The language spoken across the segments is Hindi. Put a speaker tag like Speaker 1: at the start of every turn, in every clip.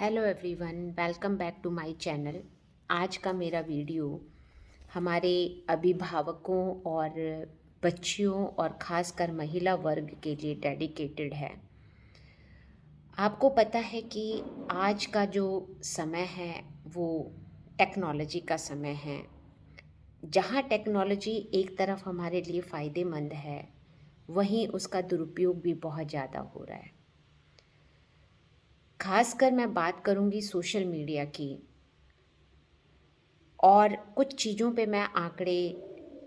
Speaker 1: Hello everyone, welcome back to my channel. आज का मेरा वीडियो हमारे अभिभावकों और बच्चियों और ख़ासकर महिला वर्ग के लिए डेडिकेटेड है। आपको पता है कि आज का जो समय है वो टेक्नोलॉजी का समय है। जहाँ टेक्नोलॉजी एक तरफ हमारे लिए फ़ायदेमंद है, वहीं उसका दुरुपयोग भी बहुत ज़्यादा हो रहा है। खासकर मैं बात करूँगी सोशल मीडिया की, और कुछ चीज़ों पे मैं आंकड़े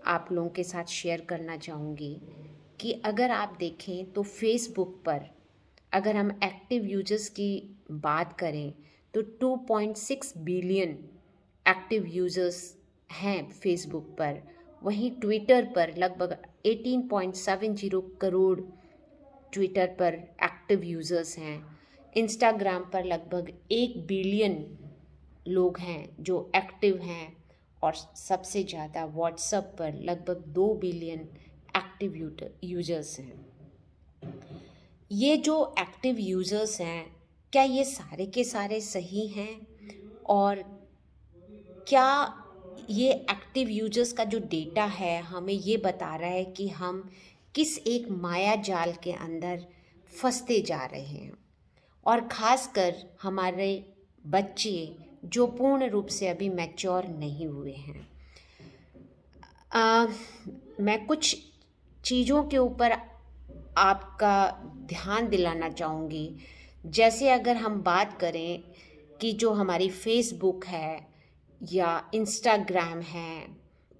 Speaker 1: आप लोगों के साथ शेयर करना चाहूँगी कि अगर आप देखें तो फेसबुक पर अगर हम एक्टिव यूजर्स की बात करें तो 2.6 बिलियन एक्टिव यूजर्स हैं फेसबुक पर। वहीं ट्विटर पर लगभग 18.70 करोड़ ट्विटर पर एक्टिव यूज़र्स हैं। इंस्टाग्राम पर लगभग 1 बिलियन लोग हैं जो एक्टिव हैं, और सबसे ज़्यादा व्हाट्सएप पर लगभग 2 बिलियन एक्टिव यूजर्स हैं। ये जो एक्टिव यूज़र्स हैं, क्या ये सारे के सारे सही हैं? और क्या ये एक्टिव यूजर्स का जो डेटा है हमें ये बता रहा है कि हम किस एक माया जाल के अंदर फंसते जा रहे हैं? और ख़ासकर हमारे बच्चे जो पूर्ण रूप से अभी मैच्योर नहीं हुए हैं। मैं कुछ चीज़ों के ऊपर आपका ध्यान दिलाना चाहूँगी। जैसे अगर हम बात करें कि जो हमारी फेसबुक है या इंस्टाग्राम है,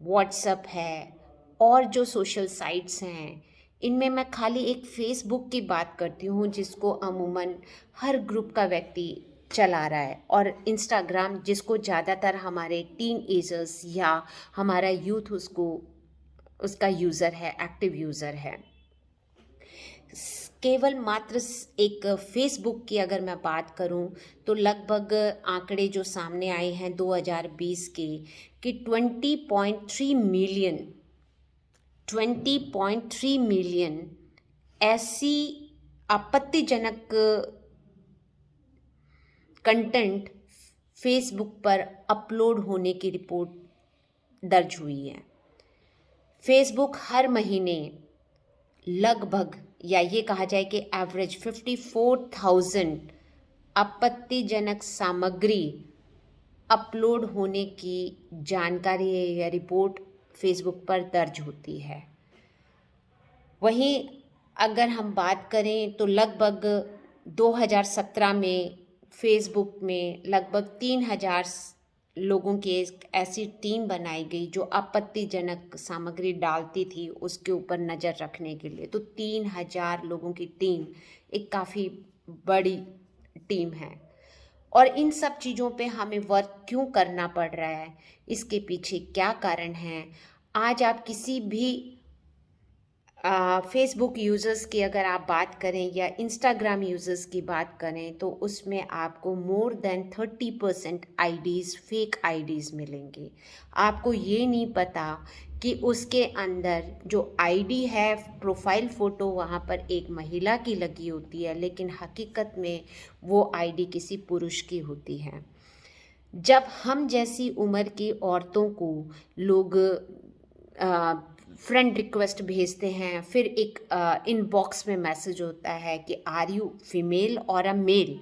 Speaker 1: व्हाट्सएप है और जो सोशल साइट्स हैं, इनमें मैं खाली एक फ़ेसबुक की बात करती हूँ जिसको अमूमन हर ग्रुप का व्यक्ति चला रहा है, और इंस्टाग्राम जिसको ज़्यादातर हमारे टीन एजर्स या हमारा यूथ उसका यूज़र है, एक्टिव यूज़र है। केवल मात्र एक फेसबुक की अगर मैं बात करूं तो लगभग आंकड़े जो सामने आए हैं 2020 के कि 20.3 मिलियन ऐसी आपत्तिजनक कंटेंट फेसबुक पर अपलोड होने की रिपोर्ट दर्ज हुई है। फेसबुक हर महीने लगभग, या ये कहा जाए कि एवरेज 54,000 आपत्तिजनक सामग्री अपलोड होने की जानकारी या रिपोर्ट फेसबुक पर दर्ज होती है। वहीं अगर हम बात करें तो लगभग 2017 में फेसबुक में लगभग 3,000 लोगों की एक ऐसी टीम बनाई गई जो आपत्तिजनक सामग्री डालती थी उसके ऊपर नज़र रखने के लिए। तो 3,000 लोगों की टीम एक काफ़ी बड़ी टीम है। और इन सब चीज़ों पे हमें वर्क क्यों करना पड़ रहा है, इसके पीछे क्या कारण हैं? आज आप किसी भी फेसबुक यूज़र्स की अगर आप बात करें या इंस्टाग्राम यूज़र्स की बात करें तो उसमें आपको more than 30% IDs fake IDs मिलेंगे। आपको ये नहीं पता कि उसके अंदर जो आईडी है, प्रोफाइल फ़ोटो वहाँ पर एक महिला की लगी होती है, लेकिन हकीकत में वो आईडी किसी पुरुष की होती है। जब हम जैसी उम्र की औरतों को लोग फ्रेंड रिक्वेस्ट भेजते हैं, फिर एक इनबॉक्स में मैसेज होता है कि आर यू फीमेल और अ मेल,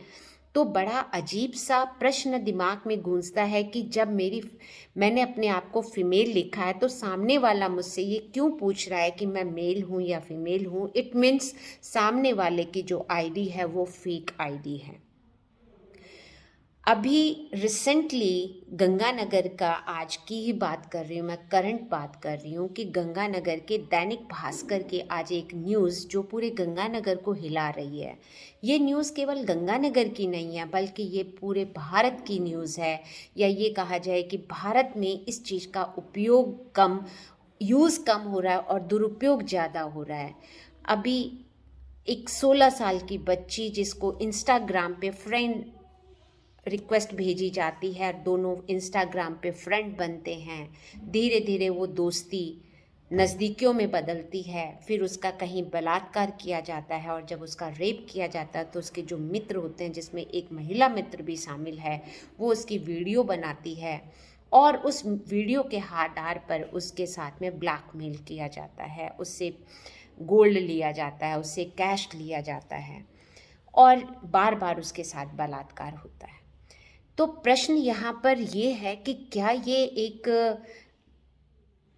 Speaker 1: तो बड़ा अजीब सा प्रश्न दिमाग में गूंजता है कि जब मैंने अपने आप को फीमेल लिखा है तो सामने वाला मुझसे ये क्यों पूछ रहा है कि मैं मेल हूँ या फीमेल हूँ। इट मीन्स सामने वाले की जो आईडी है वो फेक आईडी है। अभी रिसेंटली गंगानगर का, आज की ही बात कर रही हूँ मैं, करंट बात कर रही हूँ कि गंगानगर के दैनिक भास्कर के आज एक न्यूज़ जो पूरे गंगानगर को हिला रही है। ये न्यूज़ केवल गंगानगर की नहीं है बल्कि ये पूरे भारत की न्यूज़ है, या ये कहा जाए कि भारत में इस चीज़ का यूज़ कम हो रहा है और दुरुपयोग ज़्यादा हो रहा है। अभी एक 16 साल की बच्ची जिसको इंस्टाग्राम पे फ्रेंड रिक्वेस्ट भेजी जाती है, दोनों इंस्टाग्राम पे फ्रेंड बनते हैं, धीरे धीरे वो दोस्ती नज़दीकियों में बदलती है, फिर उसका कहीं बलात्कार किया जाता है, और जब उसका रेप किया जाता है तो उसके जो मित्र होते हैं, जिसमें एक महिला मित्र भी शामिल है, वो उसकी वीडियो बनाती है और उस वीडियो के आधार पर उसके साथ में ब्लैकमेल किया जाता है, उससे गोल्ड लिया जाता है, उससे कैश लिया जाता है और बार बार उसके साथ बलात्कार होता है। तो प्रश्न यहाँ पर ये है कि क्या ये एक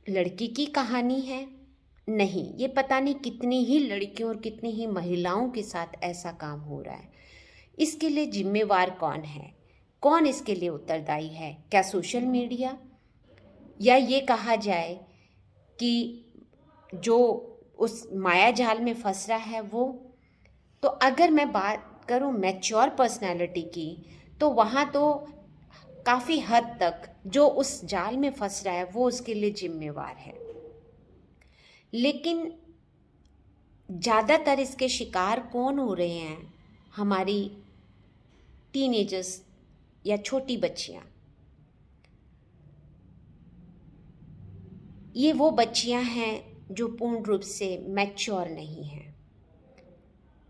Speaker 1: लड़की की कहानी है? नहीं, ये पता नहीं कितनी ही लड़कियों और कितनी ही महिलाओं के साथ ऐसा काम हो रहा है। इसके लिए जिम्मेवार कौन है? कौन इसके लिए उत्तरदायी है? क्या सोशल मीडिया, या ये कहा जाए कि जो उस माया जाल में फंस रहा है वो? तो अगर मैं बात करूं मैच्योर पर्सनालिटी की, तो वहाँ तो काफ़ी हद तक जो उस जाल में फंस रहा है वो उसके लिए जिम्मेवार है। लेकिन ज़्यादातर इसके शिकार कौन हो रहे हैं? हमारी टीनेजर्स या छोटी बच्चियाँ। ये वो बच्चियाँ हैं जो पूर्ण रूप से मैच्योर नहीं हैं।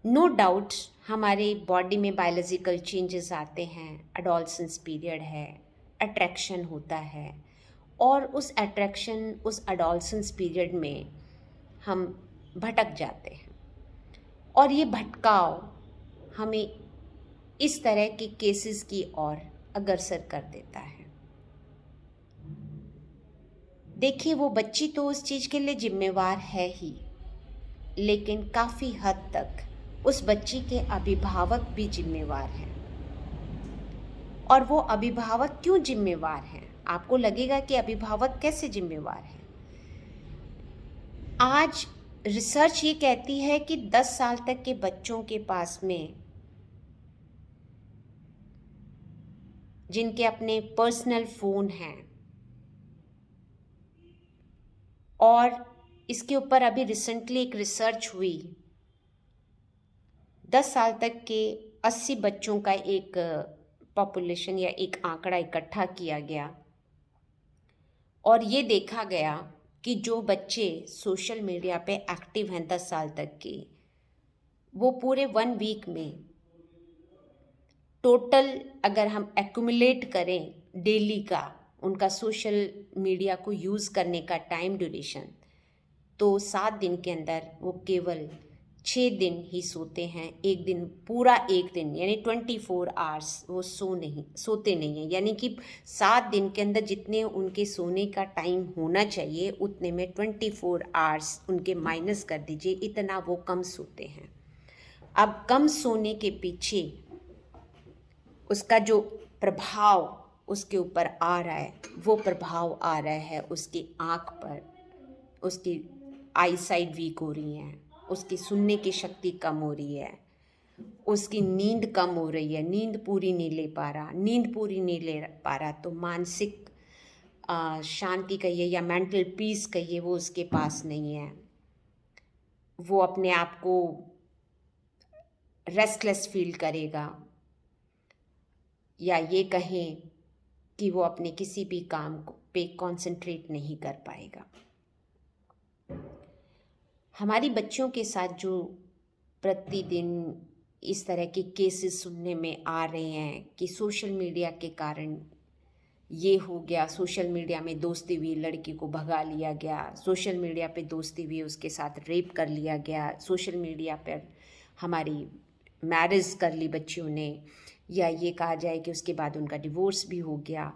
Speaker 1: नो डाउट हमारे बॉडी में बायोलॉजिकल चेंजेस आते हैं, एडोलसेंस पीरियड है, अट्रैक्शन होता है, और उस अट्रैक्शन, उस एडोलसेंस पीरियड में हम भटक जाते हैं, और ये भटकाव हमें इस तरह के केसेस की ओर अग्रसर कर देता है। देखिए, वो बच्ची तो उस चीज़ के लिए जिम्मेवार है ही, लेकिन काफ़ी हद तक उस बच्ची के अभिभावक भी जिम्मेवार हैं। और वो अभिभावक क्यों जिम्मेवार हैं? आपको लगेगा कि अभिभावक कैसे जिम्मेवार हैं? आज रिसर्च ये कहती है कि 10 साल तक के बच्चों के पास में, जिनके अपने पर्सनल फ़ोन हैं, और इसके ऊपर अभी रिसेंटली एक रिसर्च हुई, 10 साल तक के 80 बच्चों का एक पॉपुलेशन या एक आंकड़ा इकट्ठा किया गया, और ये देखा गया कि जो बच्चे सोशल मीडिया पे एक्टिव हैं 10 साल तक के, वो पूरे 1 वीक में टोटल, अगर हम एक्यूमुलेट करें डेली का उनका सोशल मीडिया को यूज़ करने का टाइम ड्यूरेशन, तो 7 दिन के अंदर वो केवल 6 दिन ही सोते हैं। एक दिन, पूरा एक दिन, यानी 24 आवर्स वो सोते नहीं हैं। यानी कि 7 दिन के अंदर जितने उनके सोने का टाइम होना चाहिए, उतने में 24 आवर्स उनके माइनस कर दीजिए, इतना वो कम सोते हैं। अब कम सोने के पीछे उसका जो प्रभाव उसके ऊपर आ रहा है, वो प्रभाव आ रहा है उसकी आँख पर, उसकी आई साइट वीक हो रही हैं, उसकी सुनने की शक्ति कम हो रही है, उसकी नींद कम हो रही है, नींद पूरी नहीं ले पा रहा, नींद पूरी नहीं ले पा रहा, तो मानसिक शांति कहिए या मेंटल पीस कहिए, वो उसके पास नहीं है। वो अपने आप को रेस्टलेस फील करेगा, या ये कहें कि वो अपने किसी भी काम पे कंसंट्रेट नहीं कर पाएगा। हमारी बच्चियों के साथ जो प्रतिदिन इस तरह के केसेस सुनने में आ रहे हैं कि सोशल मीडिया के कारण ये हो गया, सोशल मीडिया में दोस्ती हुई लड़की को भगा लिया गया, सोशल मीडिया पे दोस्ती हुई उसके साथ रेप कर लिया गया, सोशल मीडिया पर हमारी मैरिज कर ली बच्चियों ने, या ये कहा जाए कि उसके बाद उनका डिवोर्स भी हो गया,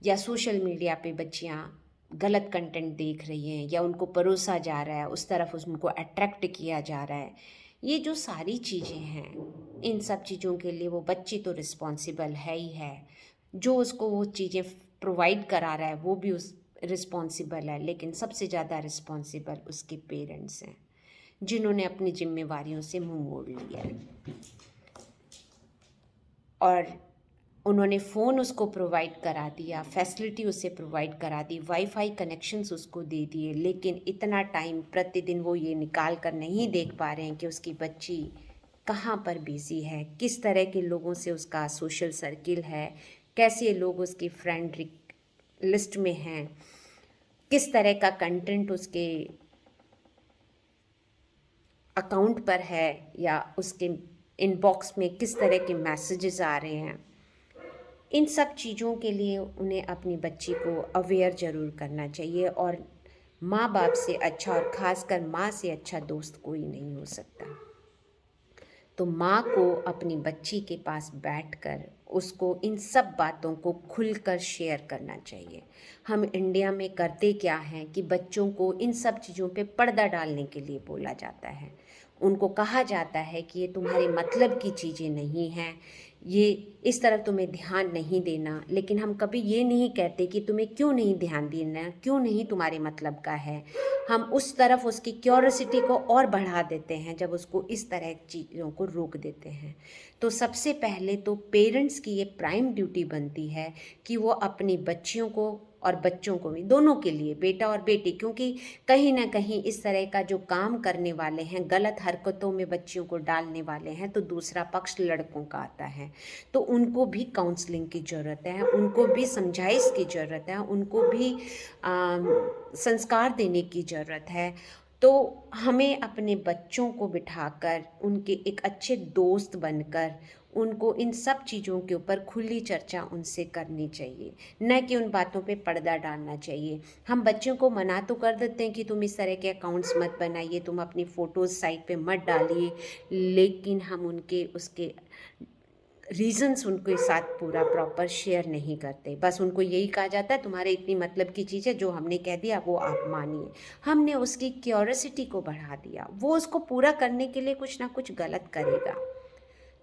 Speaker 1: या सोशल मीडिया पे बच्चियाँ गलत कंटेंट देख रही हैं, या उनको परोसा जा रहा है, उस तरफ उनको अट्रैक्ट किया जा रहा है। ये जो सारी चीज़ें हैं, इन सब चीज़ों के लिए वो बच्ची तो रिस्पॉन्सिबल है ही है, जो उसको वो चीज़ें प्रोवाइड करा रहा है वो भी उस रिस्पॉन्सिबल है, लेकिन सबसे ज़्यादा रिस्पॉन्सिबल उसके पेरेंट्स हैं, जिन्होंने अपनी जिम्मेवारियों से मुंह मोड़ लिया है। और उन्होंने फ़ोन उसको प्रोवाइड करा दिया, फैसिलिटी उसे प्रोवाइड करा दी, वाईफाई कनेक्शंस उसको दे दिए, लेकिन इतना टाइम प्रतिदिन वो ये निकाल कर नहीं देख पा रहे हैं कि उसकी बच्ची कहाँ पर बिज़ी है, किस तरह के लोगों से उसका सोशल सर्किल है, कैसे लोग उसकी फ्रेंड लिस्ट में हैं, किस तरह का कंटेंट उसके अकाउंट पर है या उसके इनबॉक्स में किस तरह के मैसेजेस आ रहे हैं। इन सब चीज़ों के लिए उन्हें अपनी बच्ची को अवेयर ज़रूर करना चाहिए। और माँ बाप से अच्छा और ख़ासकर माँ से अच्छा दोस्त कोई नहीं हो सकता। तो माँ को अपनी बच्ची के पास बैठकर उसको इन सब बातों को खुलकर शेयर करना चाहिए। हम इंडिया में करते क्या हैं कि बच्चों को इन सब चीज़ों पे पर्दा डालने के लिए बोला जाता है। उनको कहा जाता है कि ये तुम्हारे मतलब की चीज़ें नहीं हैं, ये इस तरफ तुम्हें ध्यान नहीं देना। लेकिन हम कभी ये नहीं कहते कि तुम्हें क्यों नहीं ध्यान देना, क्यों नहीं तुम्हारे मतलब का है। हम उस तरफ उसकी क्यूरोसिटी को और बढ़ा देते हैं जब उसको इस तरह की चीज़ों को रोक देते हैं। तो सबसे पहले तो पेरेंट्स की ये प्राइम ड्यूटी बनती है कि वो अपनी बच्चियों को और बच्चों को भी, दोनों के लिए, बेटा और बेटी, क्योंकि कहीं ना कहीं इस तरह का जो काम करने वाले हैं, गलत हरकतों में बच्चियों को डालने वाले हैं, तो दूसरा पक्ष लड़कों का आता है। तो उनको भी काउंसलिंग की ज़रूरत है, उनको भी समझाइश की ज़रूरत है, उनको भी संस्कार देने की ज़रूरत है। तो हमें अपने बच्चों को बिठाकर उनके एक अच्छे दोस्त बनकर उनको इन सब चीज़ों के ऊपर खुली चर्चा उनसे करनी चाहिए, न कि उन बातों पे पर्दा डालना चाहिए। हम बच्चों को मना तो कर देते हैं कि तुम इस तरह के अकाउंट्स मत बनाइए, तुम अपनी फ़ोटोज़ साइट पे मत डालिए, लेकिन हम उनके उसके रीजंस उनके साथ पूरा प्रॉपर शेयर नहीं करते। बस उनको यही कहा जाता है तुम्हारे इतनी मतलब की चीज़ है, जो हमने कह दिया वो आप मानिए। हमने उसकी क्यूरोसिटी को बढ़ा दिया, वो उसको पूरा करने के लिए कुछ ना कुछ गलत करेगा।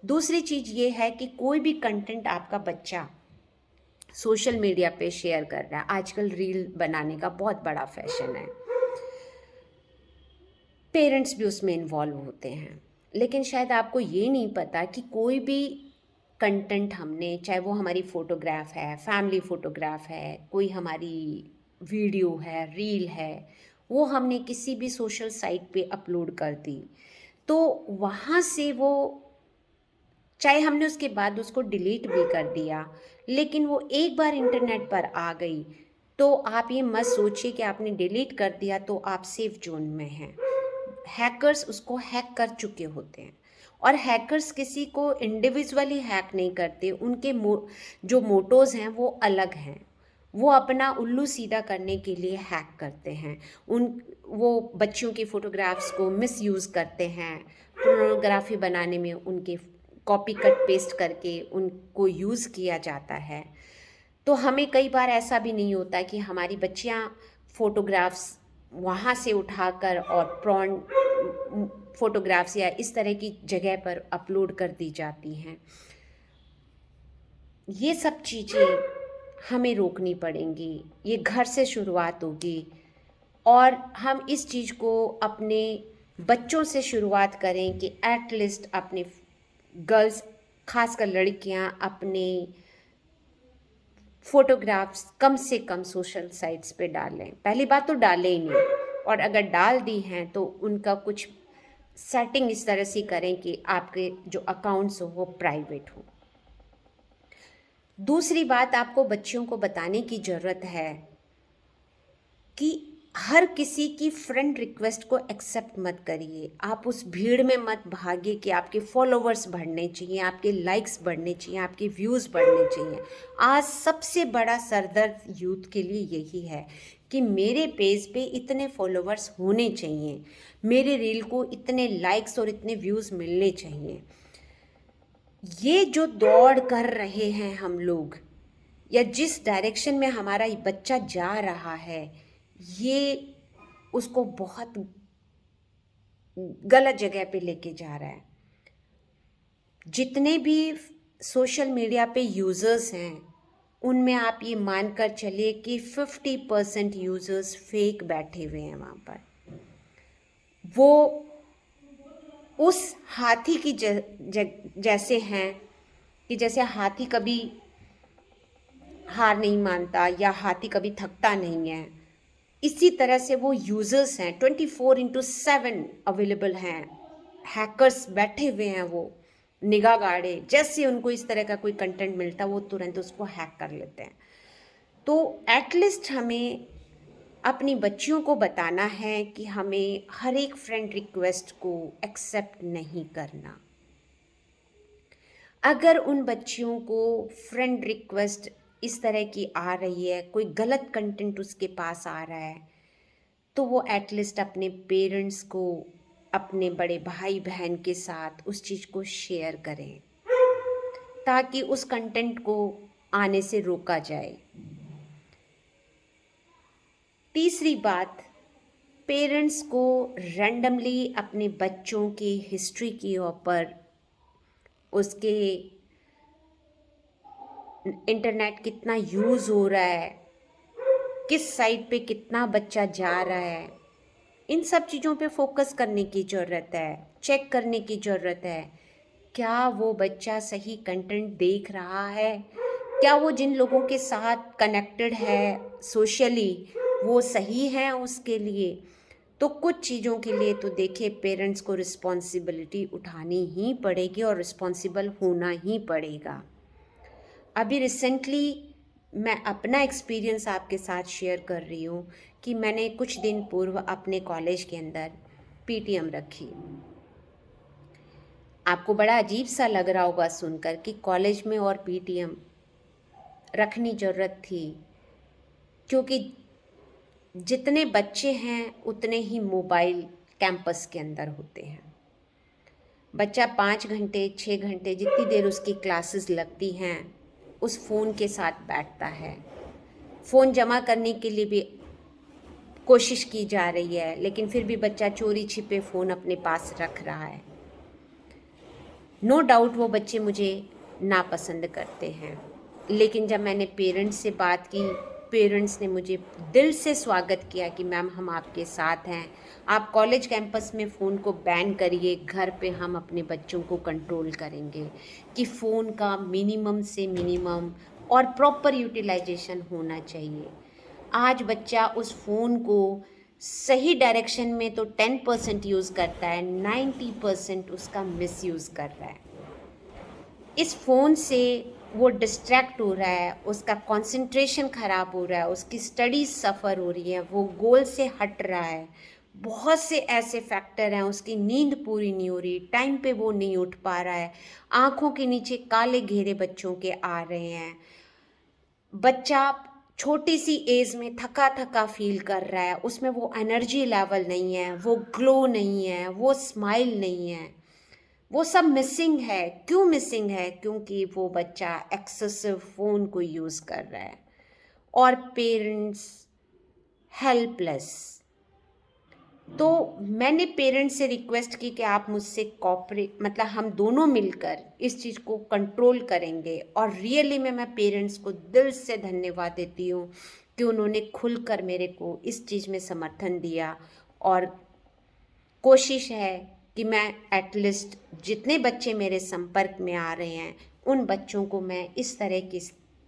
Speaker 1: दूसरी चीज़ ये है कि कोई भी कंटेंट आपका बच्चा सोशल मीडिया पे शेयर कर रहा है, आजकल रील बनाने का बहुत बड़ा फैशन है, पेरेंट्स भी उसमें इन्वॉल्व होते हैं। लेकिन शायद आपको ये नहीं पता कि कोई भी कंटेंट हमने, चाहे वो हमारी फ़ोटोग्राफ है, फैमिली फ़ोटोग्राफ है, कोई हमारी वीडियो है, रील है, वो हमने किसी भी सोशल साइट पे अपलोड कर दी, तो वहाँ से वो, चाहे हमने उसके बाद उसको डिलीट भी कर दिया, लेकिन वो एक बार इंटरनेट पर आ गई, तो आप ये मत सोचिए कि आपने डिलीट कर दिया तो आप सेफ जोन में हैं। हैकर्स उसको हैक कर चुके होते हैं, और हैकर्स किसी को इंडिविजुअली हैक नहीं करते, उनके जो मोटोज़ हैं वो अलग हैं। वो अपना उल्लू सीधा करने के लिए हैक करते हैं। वो बच्चियों की फ़ोटोग्राफ्स को मिसयूज़ करते हैं, पोर्नोग्राफी बनाने में उनके कॉपी कट पेस्ट करके उनको यूज़ किया जाता है। तो हमें कई बार ऐसा भी नहीं होता कि हमारी बच्चियां फ़ोटोग्राफ्स वहाँ से उठाकर और प्रॉन फ़ोटोग्राफ्स या इस तरह की जगह पर अपलोड कर दी जाती हैं। ये सब चीज़ें हमें रोकनी पड़ेंगी, ये घर से शुरुआत होगी। और हम इस चीज़ को अपने बच्चों से शुरुआत करें कि एटलीस्ट अपने गर्ल्स, खासकर लड़कियां, अपने फ़ोटोग्राफ्स कम से कम सोशल साइट्स पे डालें। पहली बात तो डालें ही नहीं, और अगर डाल दी हैं तो उनका कुछ सेटिंग इस तरह से करें कि आपके जो अकाउंट्स हो वो प्राइवेट हो। दूसरी बात आपको बच्चियों को बताने की ज़रूरत है कि हर किसी की फ्रेंड रिक्वेस्ट को एक्सेप्ट मत करिए। आप उस भीड़ में मत भागिए कि आपके फॉलोवर्स बढ़ने चाहिए, आपके लाइक्स बढ़ने चाहिए, आपके व्यूज़ बढ़ने चाहिए। आज सबसे बड़ा सरदर्द यूथ के लिए यही है कि मेरे पेज पे इतने फॉलोवर्स होने चाहिए, मेरे रील को इतने लाइक्स और इतने व्यूज़ मिलने चाहिए। ये जो दौड़ कर रहे हैं हम लोग, या जिस डायरेक्शन में हमारा बच्चा जा रहा है, ये उसको बहुत गलत जगह पे लेके जा रहा है। जितने भी सोशल मीडिया पे यूज़र्स हैं, उनमें आप ये मानकर चलिए कि 50% यूज़र्स फेक बैठे हुए हैं वहाँ पर। वो उस हाथी की जैसे हैं कि जैसे हाथी कभी हार नहीं मानता या हाथी कभी थकता नहीं है, इसी तरह से वो यूज़र्स हैं, 24/7 अवेलेबल हैं। हैकर्स बैठे हुए हैं, वो निगाह गाड़े, जैसे उनको इस तरह का कोई कंटेंट मिलता है वो तुरंत उसको हैक कर लेते हैं। तो एटलीस्ट हमें अपनी बच्चियों को बताना है कि हमें हर एक फ्रेंड रिक्वेस्ट को एक्सेप्ट नहीं करना। अगर उन बच्चियों को फ्रेंड रिक्वेस्ट इस तरह की आ रही है, कोई गलत कंटेंट उसके पास आ रहा है, तो वो एटलीस्ट अपने पेरेंट्स को, अपने बड़े भाई बहन के साथ उस चीज़ को शेयर करें ताकि उस कंटेंट को आने से रोका जाए। तीसरी बात, पेरेंट्स को रैंडमली अपने बच्चों की हिस्ट्री के ऊपर, उसके इंटरनेट कितना यूज़ हो रहा है, किस साइट पे कितना बच्चा जा रहा है, इन सब चीज़ों पे फोकस करने की ज़रूरत है, चेक करने की ज़रूरत है। क्या वो बच्चा सही कंटेंट देख रहा है? क्या वो जिन लोगों के साथ कनेक्टेड है सोशली, वो सही है उसके लिए? तो कुछ चीज़ों के लिए तो देखिए पेरेंट्स को रिस्पॉन्सिबिलिटी उठानी ही पड़ेगी और रिस्पॉन्सिबल होना ही पड़ेगा। अभी रिसेंटली मैं अपना एक्सपीरियंस आपके साथ शेयर कर रही हूँ कि मैंने कुछ दिन पूर्व अपने कॉलेज के अंदर पीटीएम रखी। आपको बड़ा अजीब सा लग रहा होगा सुनकर कि कॉलेज में और पीटीएम रखनी ज़रूरत थी, क्योंकि जितने बच्चे हैं उतने ही मोबाइल कैंपस के अंदर होते हैं। बच्चा 5 घंटे 6 घंटे जितनी देर उसकी क्लासेस लगती हैं उस फ़ोन के साथ बैठता है। फ़ोन जमा करने के लिए भी कोशिश की जा रही है, लेकिन फिर भी बच्चा चोरी छिपे फ़ोन अपने पास रख रहा है। नो डाउट वो बच्चे मुझे नापसंद करते हैं, लेकिन जब मैंने पेरेंट्स से बात की, पेरेंट्स ने मुझे दिल से स्वागत किया कि मैम हम आपके साथ हैं, आप कॉलेज कैंपस में फ़ोन को बैन करिए, घर पे हम अपने बच्चों को कंट्रोल करेंगे कि फ़ोन का मिनिमम से मिनिमम और प्रॉपर यूटिलाइजेशन होना चाहिए। आज बच्चा उस फ़ोन को सही डायरेक्शन में तो 10% यूज़ करता है, 90% उसका मिसयूज़ कर रहा है। इस फ़ोन से वो डिस्ट्रैक्ट हो रहा है, उसका कंसंट्रेशन ख़राब हो रहा है, उसकी स्टडीज़ सफ़र हो रही है, वो गोल से हट रहा है। बहुत से ऐसे फैक्टर हैं, उसकी नींद पूरी नहीं हो रही, टाइम पे वो नहीं उठ पा रहा है, आँखों के नीचे काले घेरे बच्चों के आ रहे हैं। बच्चा छोटी सी एज में थका थका फील कर रहा है, उसमें वो एनर्जी लेवल नहीं है, वो ग्लो नहीं है, वो स्माइल नहीं है, वो सब मिसिंग है। क्यों मिसिंग है? क्योंकि वो बच्चा एक्सेसिव फ़ोन को यूज़ कर रहा है और पेरेंट्स हेल्पलेस। तो मैंने पेरेंट्स से रिक्वेस्ट की कि आप मुझसे कोऑपरेट, मतलब हम दोनों मिलकर इस चीज़ को कंट्रोल करेंगे। और रियली में मैं पेरेंट्स को दिल से धन्यवाद देती हूँ कि उन्होंने खुलकर मेरे को इस चीज़ में समर्थन दिया। और कोशिश है कि मैं एटलीस्ट जितने बच्चे मेरे संपर्क में आ रहे हैं उन बच्चों को मैं इस तरह की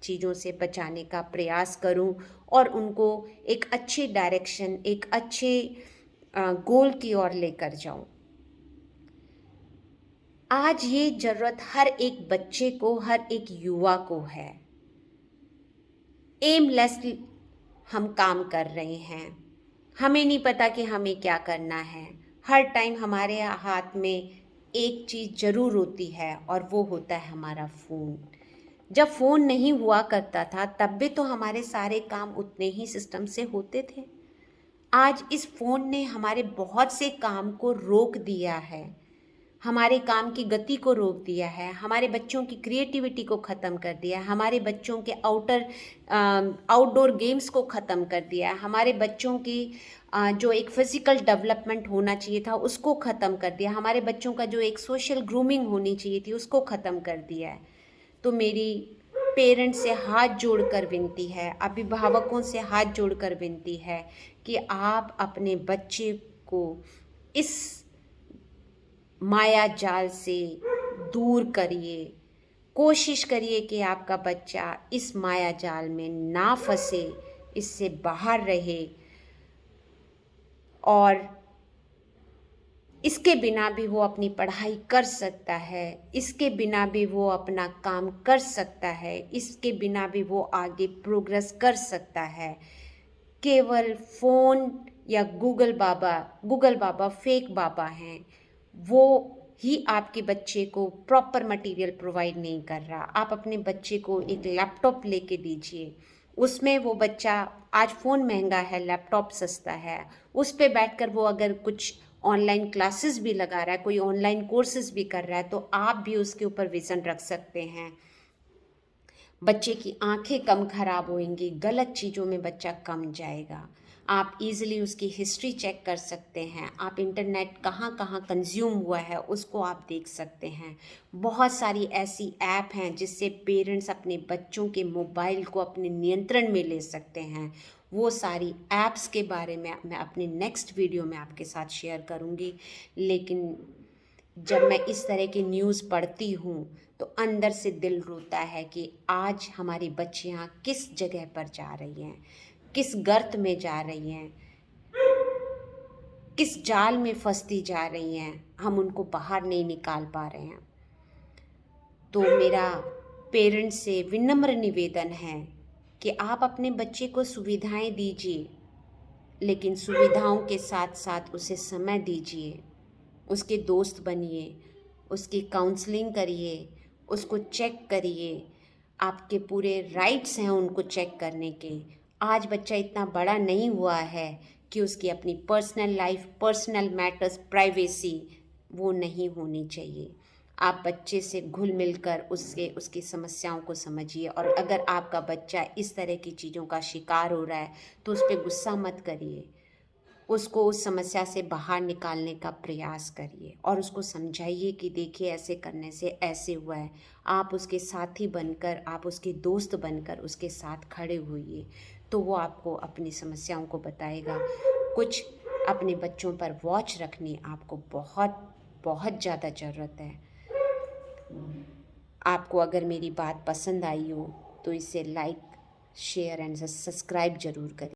Speaker 1: चीज़ों से बचाने का प्रयास करूं और उनको एक अच्छी डायरेक्शन, एक अच्छे गोल की ओर लेकर जाऊं। आज ये ज़रूरत हर एक बच्चे को, हर एक युवा को है। एमलेसली हम काम कर रहे हैं, हमें नहीं पता कि हमें क्या करना है। हर टाइम हमारे हाथ में एक चीज़ ज़रूर होती है और वो होता है हमारा फ़ोन। जब फ़ोन नहीं हुआ करता था तब भी तो हमारे सारे काम उतने ही सिस्टम से होते थे। आज इस फ़ोन ने हमारे बहुत से काम को रोक दिया है, हमारे काम की गति को रोक दिया है, हमारे बच्चों की क्रिएटिविटी को ख़त्म कर दिया है, हमारे बच्चों के आउटडोर गेम्स को ख़त्म कर दिया है, हमारे बच्चों की जो एक फ़िज़िकल डेवलपमेंट होना चाहिए था उसको ख़त्म कर दिया, हमारे बच्चों का जो एक सोशल ग्रूमिंग होनी चाहिए थी उसको ख़त्म कर दिया है। तो मेरी पेरेंट्स से हाथ जोड़कर विनती है, अभिभावकों से हाथ जोड़कर विनती है कि आप अपने बच्चे को इस माया जाल से दूर करिए। कोशिश करिए कि आपका बच्चा इस माया जाल में ना फंसे, इससे बाहर रहे और इसके बिना भी वो अपनी पढ़ाई कर सकता है, इसके बिना भी वो अपना काम कर सकता है, इसके बिना भी वो आगे प्रोग्रेस कर सकता है। केवल फ़ोन या गूगल बाबा फेक बाबा हैं, वो ही आपके बच्चे को प्रॉपर मटेरियल प्रोवाइड नहीं कर रहा। आप अपने बच्चे को एक लैपटॉप लेके दीजिए, उसमें वो बच्चा, आज फ़ोन महंगा है, लैपटॉप सस्ता है, उस पे बैठकर वो अगर कुछ ऑनलाइन क्लासेस भी लगा रहा है, कोई ऑनलाइन कोर्सेज भी कर रहा है, तो आप भी उसके ऊपर विज़न रख सकते हैं। बच्चे की आंखें कम खराब होंगी, गलत चीज़ों में बच्चा कम जाएगा। आप इजीली उसकी हिस्ट्री चेक कर सकते हैं, आप इंटरनेट कहाँ कहाँ कंज्यूम हुआ है उसको आप देख सकते हैं। बहुत सारी ऐसी ऐप हैं जिससे पेरेंट्स अपने बच्चों के मोबाइल को अपने नियंत्रण में ले सकते हैं। वो सारी ऐप्स के बारे में मैं अपने नेक्स्ट वीडियो में आपके साथ शेयर करूँगी। लेकिन जब मैं इस तरह की न्यूज़ पढ़ती हूँ तो अंदर से दिल रोता है कि आज हमारी बच्चियाँ किस जगह पर जा रही हैं, किस गर्त में जा रही हैं, किस जाल में फंसती जा रही हैं, हम उनको बाहर नहीं निकाल पा रहे हैं। तो मेरा पेरेंट्स से विनम्र निवेदन है कि आप अपने बच्चे को सुविधाएं दीजिए, लेकिन सुविधाओं के साथ साथ उसे समय दीजिए, उसके दोस्त बनिए, उसकी काउंसलिंग करिए, उसको चेक करिए। आपके पूरे राइट्स हैं उनको चेक करने के। आज बच्चा इतना बड़ा नहीं हुआ है कि उसकी अपनी personal life, personal matters, privacy वो नहीं होनी चाहिए। आप बच्चे से घुल मिलकर उससे उसकी समस्याओं को समझिए, और अगर आपका बच्चा इस तरह की चीज़ों का शिकार हो रहा है तो उस पर गुस्सा मत करिए, उसको उस समस्या से बाहर निकालने का प्रयास करिए और उसको समझाइए कि देखिए ऐसे करने से ऐसे हुआ है। आप उसके साथी बनकर, आप उसके दोस्त बनकर उसके साथ खड़े होइए, तो वो आपको अपनी समस्याओं को बताएगा। कुछ अपने बच्चों पर वॉच रखनी आपको बहुत बहुत ज़्यादा ज़रूरत है। आपको अगर मेरी बात पसंद आई हो तो इसे लाइक, शेयर एंड सब्सक्राइब ज़रूर करें।